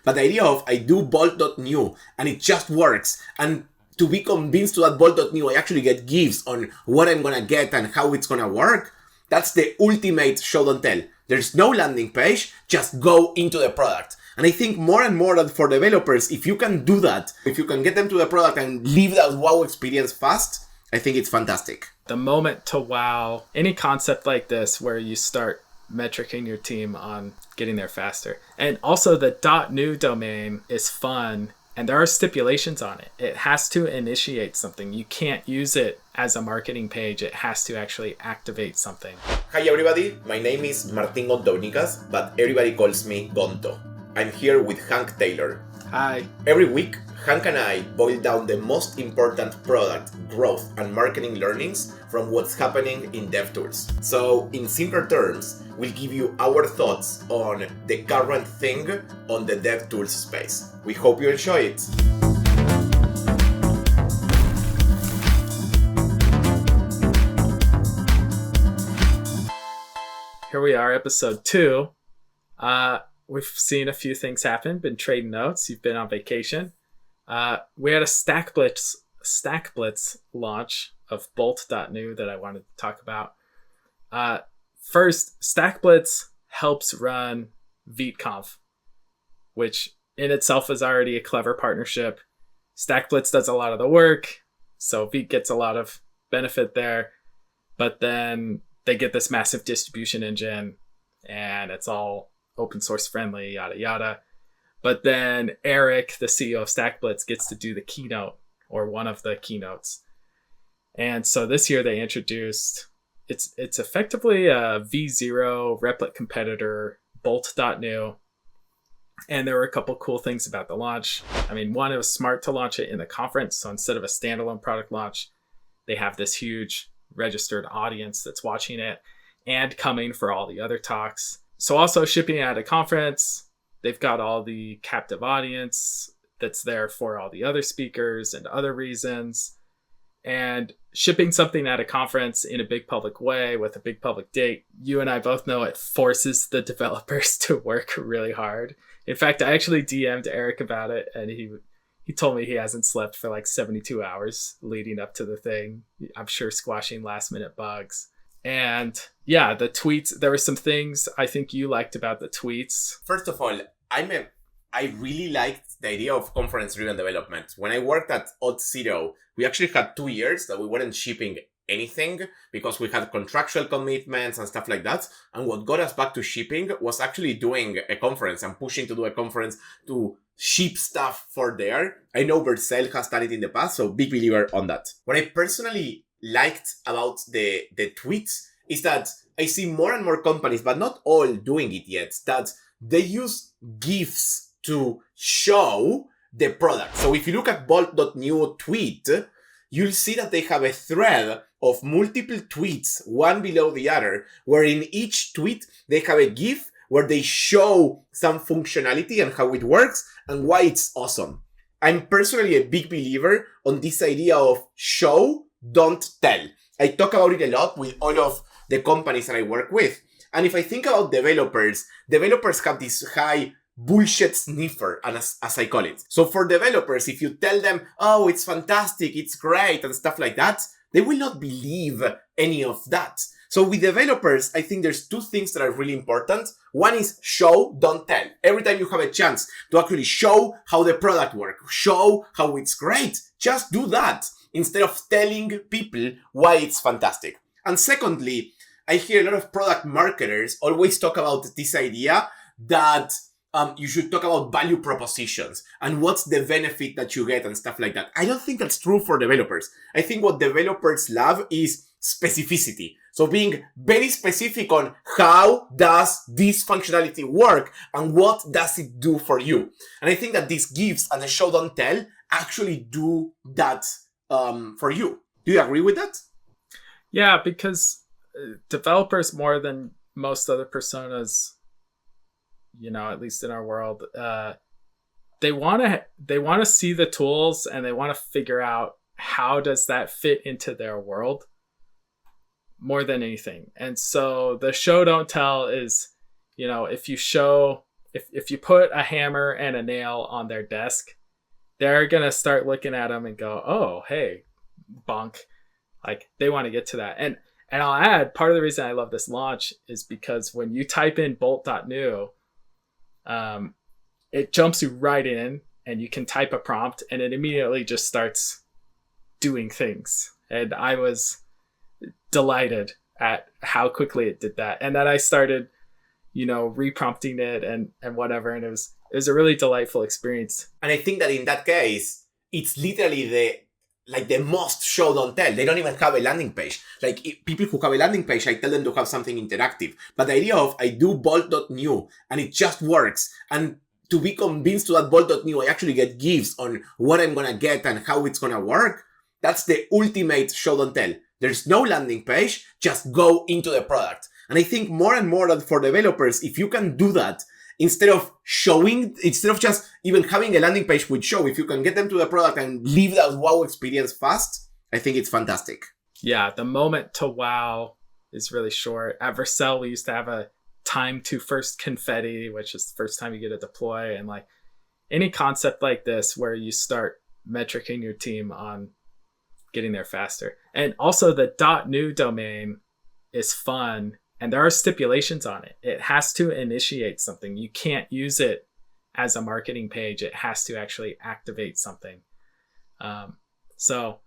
But the idea of I do bolt.new and it just works, and to be convinced to that bolt.new, I actually get gifts on what I'm gonna get and how it's gonna work. That's the ultimate show don't tell. There's no landing page, just go into the product. And I think more and more that for developers, if you can do that, if you can get them to the product and leave that wow experience fast, I think it's fantastic. The moment to wow, any concept like this where you start metricing your team on getting there faster. And also the .new domain is fun, and there are stipulations on it. It has to initiate something. You can't use it as a marketing page. It has to actually activate something. Hi everybody, my name is Martin Gontounicas, but everybody calls me Gonto. I'm here with Hank Taylor. Hi. Every week, Hank and I boil down the most important product, growth, and marketing learnings from what's happening in DevTools. So, in simpler terms, we'll give you our thoughts on the current thing on the DevTools space. We hope you enjoy it. Here we are, episode 2. We've seen a few things happen, been trading notes. You've been on vacation. We had a Stack Blitz launch of bolt.new that I wanted to talk about. First, Stack Blitz helps run VeetConf, which in itself is already a clever partnership. Stack Blitz does a lot of the work, so Veet gets a lot of benefit there. But then they get this massive distribution engine, and it's all open source friendly, yada yada. But then Eric, the CEO of Stack Blitz, gets to do the keynote, or one of the keynotes. And so this year they introduced, it's effectively a V0 Replit competitor, bolt.new. And there were a couple cool things about the launch. I mean, one, it was smart to launch it in the conference. So instead of a standalone product launch, they have this huge registered audience that's watching it and coming for all the other talks. So also shipping at a conference, they've got all the captive audience that's there for all the other speakers and other reasons. And shipping something at a conference in a big public way with a big public date, you and I both know it forces the developers to work really hard. In fact, I actually DM'd Eric about it, and he told me he hasn't slept for like 72 hours leading up to the thing. I'm sure squashing last minute bugs. And yeah, the tweets, there were some things I think you liked about the tweets. First of all, I really liked the idea of conference-driven development. When I worked at Auth0, we actually had 2 years that we weren't shipping anything because we had contractual commitments and stuff like that. And what got us back to shipping was actually doing a conference and pushing to do a conference to ship stuff for there. I know Vercel has done it in the past, so big believer on that. What I personally liked about the tweets is that I see more and more companies, but not all doing it yet, that they use GIFs to show the product. So if you look at bolt.new tweet, you'll see that they have a thread of multiple tweets, one below the other, where in each tweet they have a GIF where they show some functionality and how it works and why it's awesome. I'm personally a big believer on this idea of show, don't tell. I talk about it a lot with all of the companies that I work with. And if I think about developers have this high bullshit sniffer, as I call it. So for developers, if you tell them, oh, it's fantastic, it's great, and stuff like that, they will not believe any of that. So with developers, I think there's 2 things that are really important. One is show, don't tell. Every time you have a chance to actually show how the product works, show how it's great, just do that instead of telling people why it's fantastic. And secondly, I hear a lot of product marketers always talk about this idea that you should talk about value propositions and what's the benefit that you get and stuff like that. I don't think that's true for developers. I think what developers love is specificity. So being very specific on how does this functionality work and what does it do for you. And I think that these GIFs and the show don't tell actually do that for you. Do you agree with that? Yeah, because developers, more than most other personas, at least in our world, they want to see the tools and they want to figure out how does that fit into their world more than anything. And so the show don't tell is, if you show if you put a hammer and a nail on their desk, they're going to start looking at them and go, oh, hey, bonk. Like they want to get to that. And I'll add, part of the reason I love this launch is because when you type in bolt.new, it jumps you right in and you can type a prompt and it immediately just starts doing things. And I was delighted at how quickly it did that. And then I started, reprompting it and whatever. And it was a really delightful experience. And I think that in that case, it's literally the most show don't tell. They don't even have a landing page. Like people who have a landing page, I tell them to have something interactive. But the idea of I do bolt.new and it just works. And to be convinced to that bolt.new, I actually get GIFs on what I'm going to get and how it's going to work. That's the ultimate show don't tell. There's no landing page, just go into the product. And I think more and more that for developers, if you can do that, instead of just even having a landing page with show, if you can get them to the product and leave that wow experience fast, I think it's fantastic. Yeah, the moment to wow is really short. At Vercel, we used to have a time to first confetti, which is the first time you get a deploy. And like any concept like this where you start metricing your team on getting there faster. And also the .new domain is fun. And there are stipulations on it. It has to initiate something. You can't use it as a marketing page. It has to actually activate something. So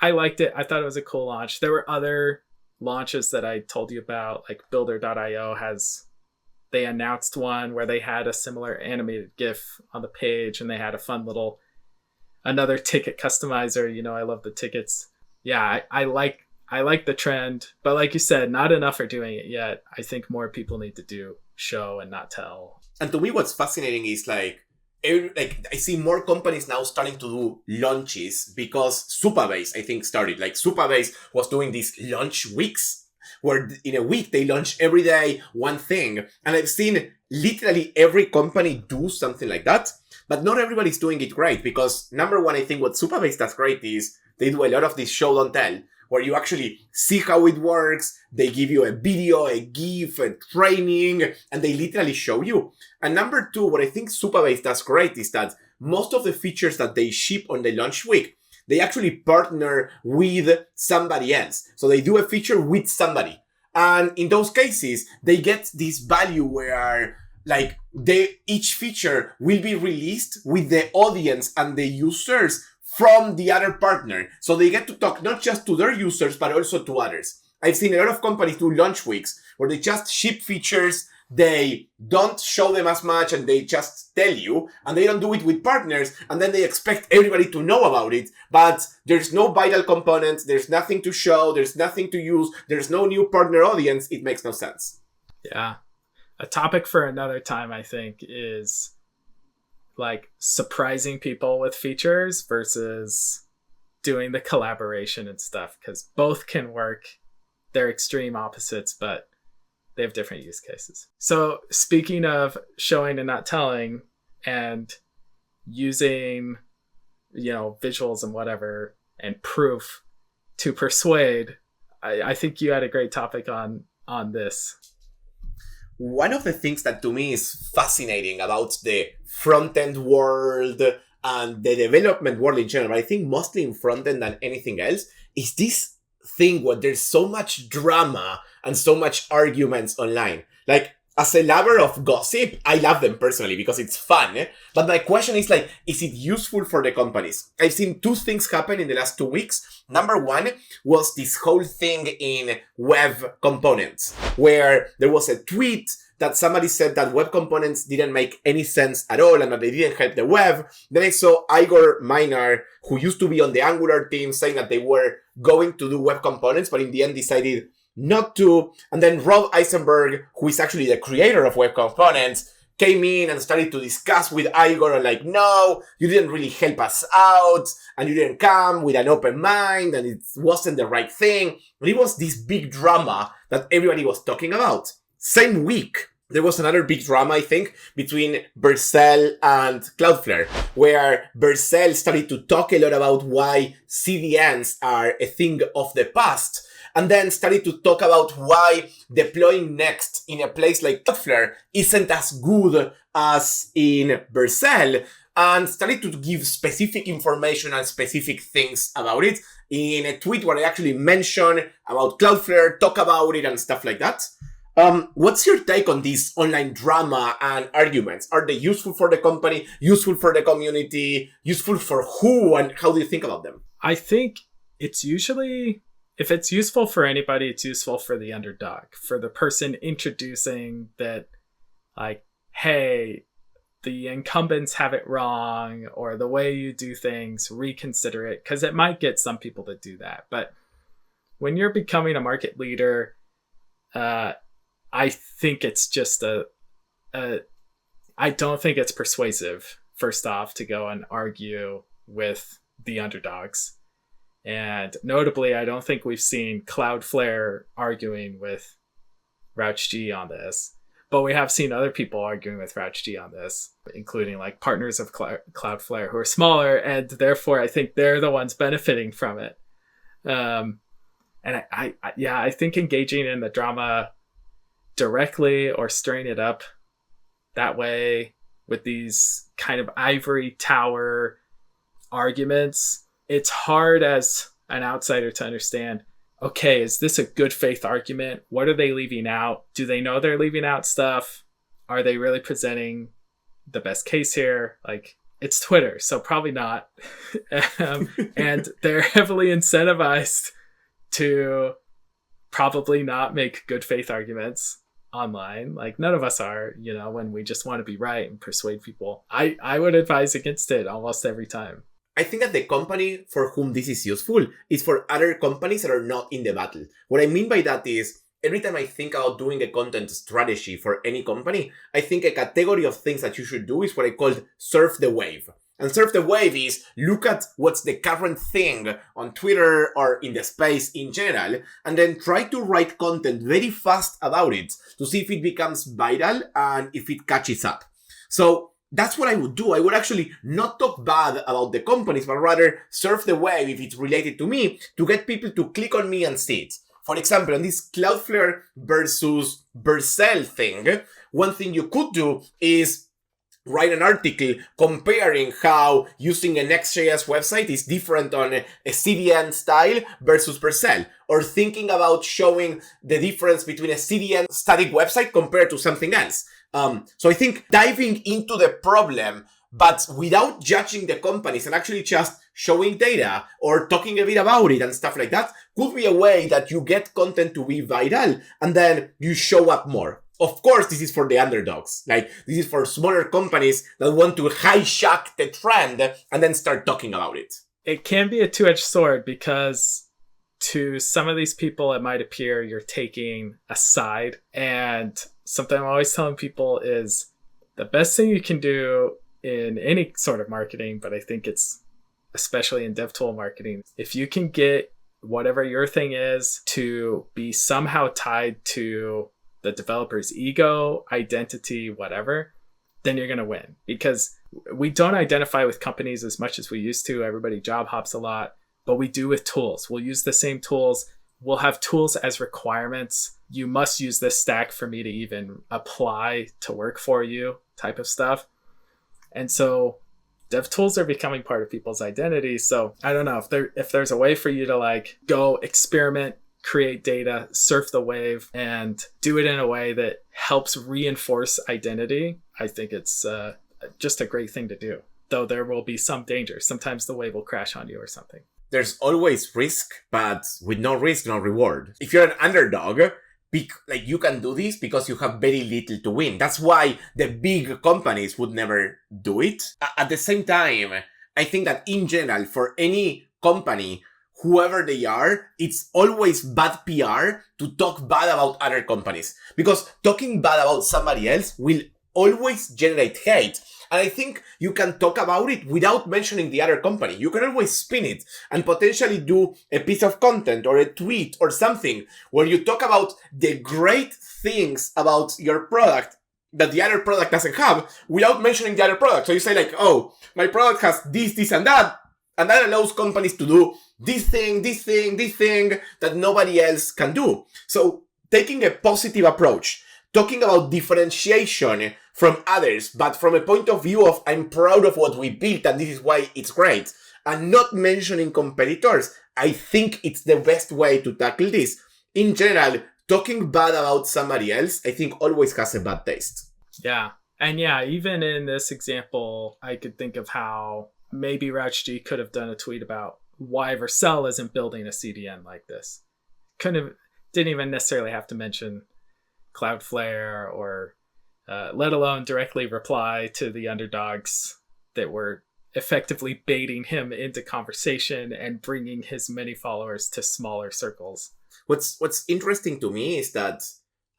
I liked it. I thought it was a cool launch. There were other launches that I told you about, like Builder.io they announced one where they had a similar animated GIF on the page and they had a fun little, another ticket customizer. I love the tickets. Yeah, I like the trend, but like you said, not enough are doing it yet. I think more people need to do show and not tell. And to me, what's fascinating is I see more companies now starting to do launches because Supabase, I think, started. Like Supabase was doing these launch weeks where in a week they launch every day one thing. And I've seen literally every company do something like that, but not everybody's doing it great because number one, I think what Supabase does great is they do a lot of this show don't tell, where you actually see how it works. They give you a video, a GIF, a training, and they literally show you. And number two, what I think Supabase does great is that most of the features that they ship on the launch week, they actually partner with somebody else. So they do a feature with somebody. And in those cases, they get this value where each feature will be released with the audience and the users from the other partner. So they get to talk not just to their users, but also to others. I've seen a lot of companies do launch weeks where they just ship features, they don't show them as much, and they just tell you, and they don't do it with partners, and then they expect everybody to know about it. But there's no vital components, there's nothing to show, there's nothing to use, there's no new partner audience. It makes no sense. Yeah. A topic for another time, I think, is like surprising people with features versus doing the collaboration and stuff, because both can work. They're extreme opposites, but they have different use cases. So speaking of showing and not telling and using, visuals and whatever and proof to persuade, I think you had a great topic on this. One of the things that to me is fascinating about the front-end world and the development world in general, but I think mostly in front-end than anything else, is this thing where there's so much drama and so much arguments online. Like, as a lover of gossip, I love them personally because it's fun. But my question is is it useful for the companies? I've seen two things happen in the last 2 weeks. Number one was this whole thing in web components, where there was a tweet that somebody said that web components didn't make any sense at all and that they didn't help the web. Then I saw Igor Minar, who used to be on the Angular team, saying that they were going to do web components, but in the end decided not to. And then Rob Eisenberg, who is actually the creator of web components, came in and started to discuss with Igor and no, you didn't really help us out and you didn't come with an open mind and it wasn't the right thing. And it was this big drama that everybody was talking about. Same week, there was another big drama, I think, between Vercel and Cloudflare, where Vercel started to talk a lot about why CDNs are a thing of the past. and then started to talk about why deploying Next in a place like Cloudflare isn't as good as in Vercel, and started to give specific information and specific things about it in a tweet where I actually mention about Cloudflare, talk about it, and stuff like that. What's your take on this online drama and arguments? Are they useful for the company, useful for the community, useful for who, and how do you think about them? I think it's usually, if it's useful for anybody, it's useful for the underdog, for the person introducing that, like, hey, the incumbents have it wrong, or the way you do things, reconsider it, because it might get some people to do that. But when you're becoming a market leader, I think it's just I don't think it's persuasive, first off, to go and argue with the underdogs. And notably, I don't think we've seen Cloudflare arguing with RouchG on this, but we have seen other people arguing with RouchG on this, including like partners of Cloudflare who are smaller, and therefore I think they're the ones benefiting from it. And I think engaging in the drama directly or stirring it up that way with these kind of ivory tower arguments, it's hard as an outsider to understand, okay, is this a good faith argument? What are they leaving out? Do they know they're leaving out stuff? Are they really presenting the best case here? Like, it's Twitter, so probably not. And they're heavily incentivized to probably not make good faith arguments online. Like, none of us are, when we just want to be right and persuade people. I would advise against it almost every time. I think that the company for whom this is useful is for other companies that are not in the battle. What I mean by that is, every time I think about doing a content strategy for any company, I think a category of things that you should do is what I call surf the wave. And surf the wave is look at what's the current thing on Twitter or in the space in general, and then try to write content very fast about it to see if it becomes viral and if it catches up. So that's what I would do. I would actually not talk bad about the companies, but rather surf the wave if it's related to me to get people to click on me and see it. For example, on this Cloudflare versus Vercel thing, one thing you could do is write an article comparing how using a Next.js website is different on a CDN style versus Vercel, or thinking about showing the difference between a CDN static website compared to something else. So I think diving into the problem, but without judging the companies and actually just showing data or talking a bit about it and stuff like that could be a way that you get content to be viral and then you show up more. Of course, this is for the underdogs. Like, this is for smaller companies that want to hijack the trend and then start talking about it. It can be a two-edged sword because to some of these people, it might appear you're taking a side. And something I'm always telling people is the best thing you can do in any sort of marketing, but I think it's especially in DevTool marketing, if you can get whatever your thing is to be somehow tied to the developer's ego, identity, whatever, then you're going to win. Because we don't identify with companies as much as we used to. Everybody job hops a lot, but we do with tools. We'll use the same tools. We'll have tools as requirements. You must use this stack for me to even apply to work for you type of stuff. And so dev tools are becoming part of people's identity. So I don't know if there's a way for you to like go experiment, create data, surf the wave, and do it in a way that helps reinforce identity. I think it's just a great thing to do, though there will be some danger. Sometimes the wave will crash on you or something. There's always risk, but with no risk, no reward. If you're an underdog, you can do this because you have very little to win. That's why the big companies would never do it. At the same time, I think that in general, for any company, whoever they are, it's always bad PR to talk bad about other companies. Because talking bad about somebody else will always generate hate. And I think you can talk about it without mentioning the other company. You can always spin it and potentially do a piece of content or a tweet or something where you talk about the great things about your product that the other product doesn't have without mentioning the other product. So you say like, oh, my product has this, and that. And that allows companies to do this thing that nobody else can do. So taking a positive approach, talking about differentiation from others, but from a point of view of I'm proud of what we built and this is why it's great, and not mentioning competitors, I think it's the best way to tackle this. In general, talking bad about somebody else, I think always has a bad taste. Yeah. And yeah, even in this example, I could think of how maybe RouchG could have done a tweet about why Vercel isn't building a CDN like this. Didn't even necessarily have to mention Cloudflare or let alone directly reply to the underdogs that were effectively baiting him into conversation and bringing his many followers to smaller circles. What's interesting to me is that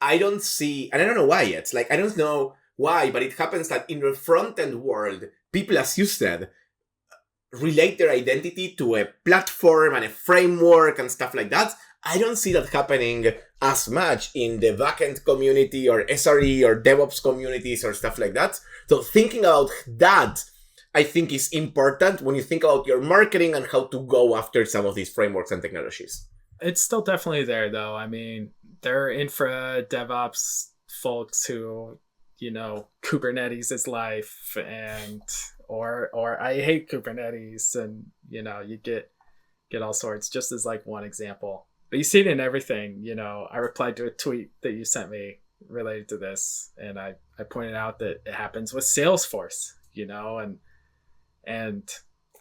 I don't see, and I don't know why yet, like I don't know why, but it happens that in the front-end world, people, as you said, relate their identity to a platform and a framework and stuff like that. I don't see that happening as much in the backend community or SRE or DevOps communities or stuff like that. So thinking about that, I think, is important when you think about your marketing and how to go after some of these frameworks and technologies. It's still definitely there, though. I mean, there are infra DevOps folks who, Kubernetes is life, and or I hate Kubernetes, and you get all sorts. Just as like one example, but you see it in everything. I replied to a tweet that you sent me related to this, and I pointed out that it happens with Salesforce. And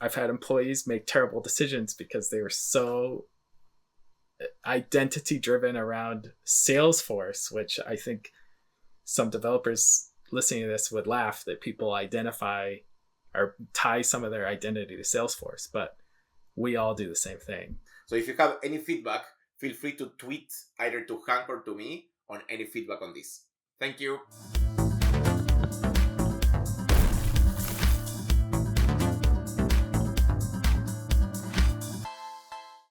I've had employees make terrible decisions because they were so identity driven around Salesforce, which I think some developers listening to this would laugh that people identify or tie some of their identity to Salesforce, but we all do the same thing. So if you have any feedback, feel free to tweet either to Hank or to me on any feedback on this. Thank you.